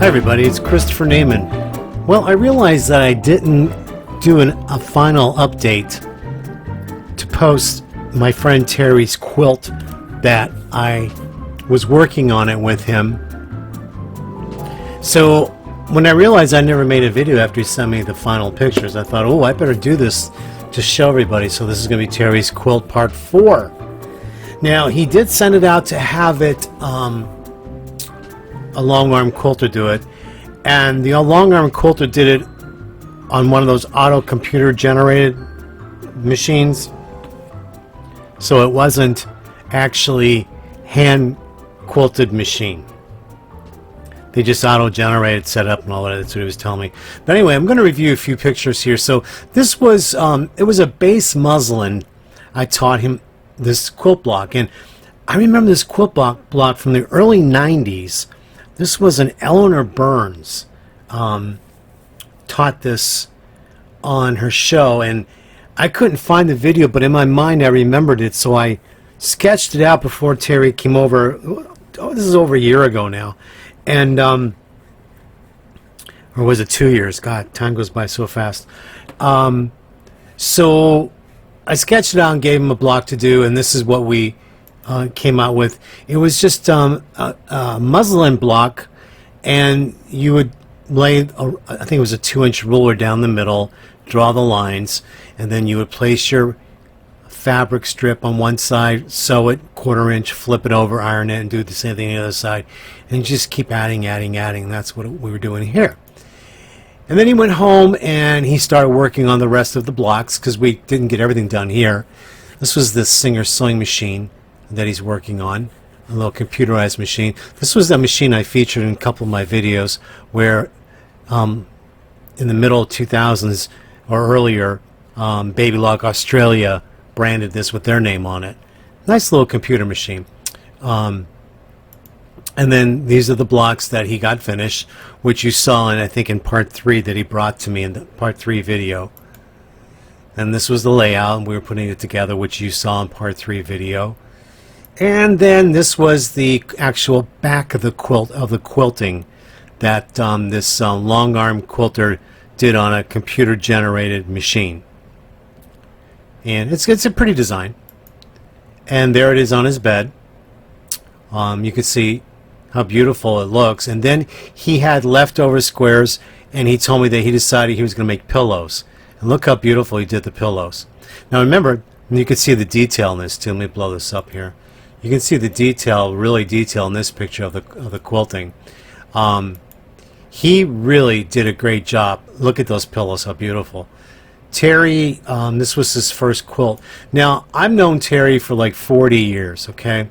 Hi everybody, it's Christopher Nejman. Well, I realized that I didn't do a final update to post my friend Terry's quilt that I was working on it with him. So when I realized I never made a video after he sent me the final pictures, I thought, oh, I better do this to show everybody. So this is going to be Terry's quilt part 4. Now, he did send it out to have it a long arm quilter do it, and the long arm quilter did it on one of those auto computer generated machines, so it wasn't actually hand quilted machine. They just auto generated, set up, and all that. That's what he was telling me. But anyway, I'm going to review a few pictures here. So this was it was a base muslin. I taught him this quilt block, and I remember this quilt block from the early 90s. This was an Eleanor Burns taught this on her show, and I couldn't find the video, but in my mind I remembered it, so I sketched it out before Terry came over. Oh, this is over a year ago now, and or was it 2 years? God, time goes by so fast. So I sketched it out and gave him a block to do, and this is what we came out with. It was just a muslin block, and you would lay, I think it was a 2-inch ruler down the middle, draw the lines, and then you would place your fabric strip on one side, sew it 1/4 inch, flip it over, iron it, and do the same thing on the other side, and just keep adding. That's what we were doing here. And then he went home and he started working on the rest of the blocks because we didn't get everything done here. This was the Singer sewing machine that he's working on, a little computerized machine. This was the machine I featured in a couple of my videos where in the middle of 2000s or earlier, Baby Lock Australia branded this with their name on it. Nice little computer machine. And then these are the blocks that he got finished, which you saw in, I think, in part 3 that he brought to me in the part 3 video. And this was the layout, and we were putting it together, which you saw in part 3 video. And then this was the actual back of the quilt, of the quilting that this long arm quilter did on a computer generated machine. And it's a pretty design. And there it is on his bed. You can see how beautiful it looks. And then he had leftover squares, and he told me that he decided he was going to make pillows. And look how beautiful he did the pillows. Now remember, you can see the detail in this too. Let me blow this up here. You can see the detail, really detail in this picture of the quilting. He really did a great job. Look at those pillows, how beautiful. Terry, this was his first quilt. Now, I've known Terry for like 40 years, okay?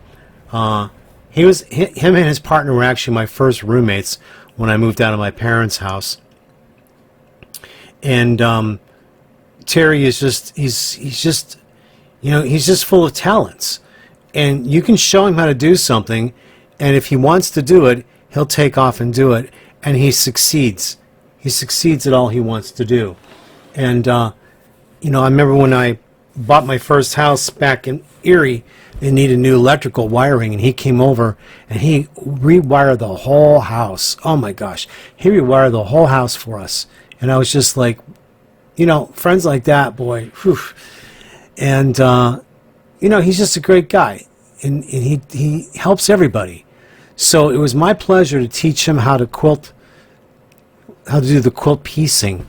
Him and his partner were actually my first roommates when I moved out of my parents' house. And Terry is just, he's just, you know, he's just full of talents. And you can show him how to do something, and if he wants to do it, he'll take off and do it, and he succeeds. He succeeds at all he wants to do. And, you know, I remember when I bought my first house back in Erie, they needed new electrical wiring, and he came over, and he rewired the whole house. Oh, my gosh. He rewired the whole house for us. And I was just like, you know, friends like that, boy, whew. And, you know, he's just a great guy, and he helps everybody. So it was my pleasure to teach him how to quilt, how to do the quilt piecing.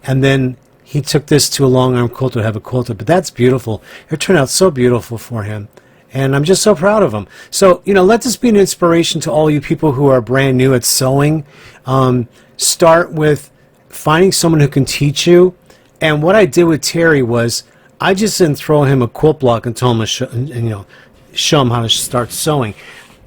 And then he took this to a long arm quilter to have it quilted. But that's beautiful. It turned out so beautiful for him. And I'm just so proud of him. So, you know, let this be an inspiration to all you people who are brand new at sewing. Start with finding someone who can teach you. And what I did with Terry was I just didn't throw him a quilt block and tell him to show him how to start sewing.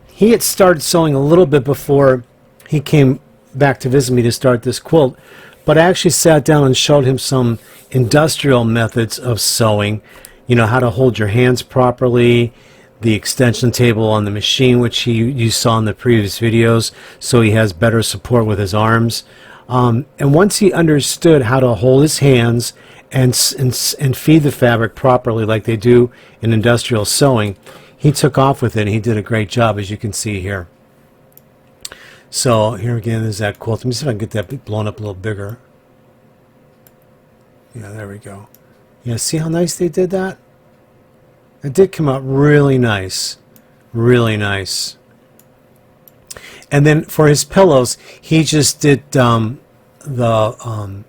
He had started sewing a little bit before he came back to visit me to start this quilt, but I actually sat down and showed him some industrial methods of sewing, you know, how to hold your hands properly, the extension table on the machine, which you saw in the previous videos, so he has better support with his arms. And once he understood how to hold his hands and feed the fabric properly like they do in industrial sewing, he took off with it, and he did a great job, as you can see here. So here again is that quilt. Let me see if I can get that blown up a little bigger. Yeah, there we go. Yeah, see how nice they did that? It did come out really nice. Really nice. And then for his pillows, he just did God, I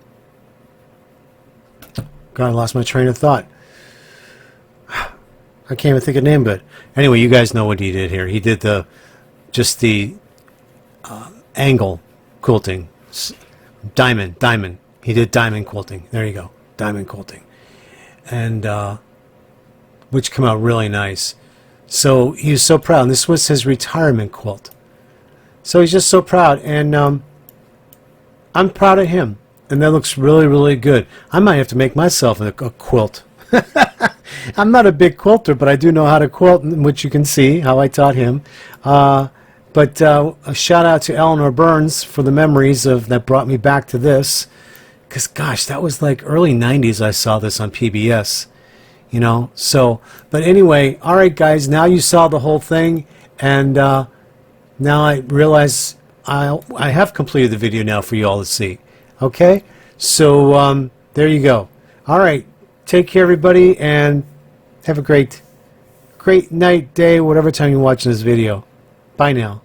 lost my train of thought. I can't even think of the name, but anyway, you guys know what he did here. He did just the angle quilting, diamond. He did diamond quilting. There you go, diamond quilting, and which came out really nice. So he was so proud. And this was his retirement quilt. So he's just so proud, and I'm proud of him. And that looks really, really good. I might have to make myself a quilt. I'm not a big quilter, but I do know how to quilt, which you can see how I taught him. But a shout out to Eleanor Burns for the memories that brought me back to this. Because, gosh, that was like early 90s I saw this on PBS. You know, so, but anyway, all right, guys, now you saw the whole thing, and now I realize I have completed the video now for you all to see. Okay, so there you go. All right, take care, everybody, and have a great night, day, whatever time you're watching this video. Bye now.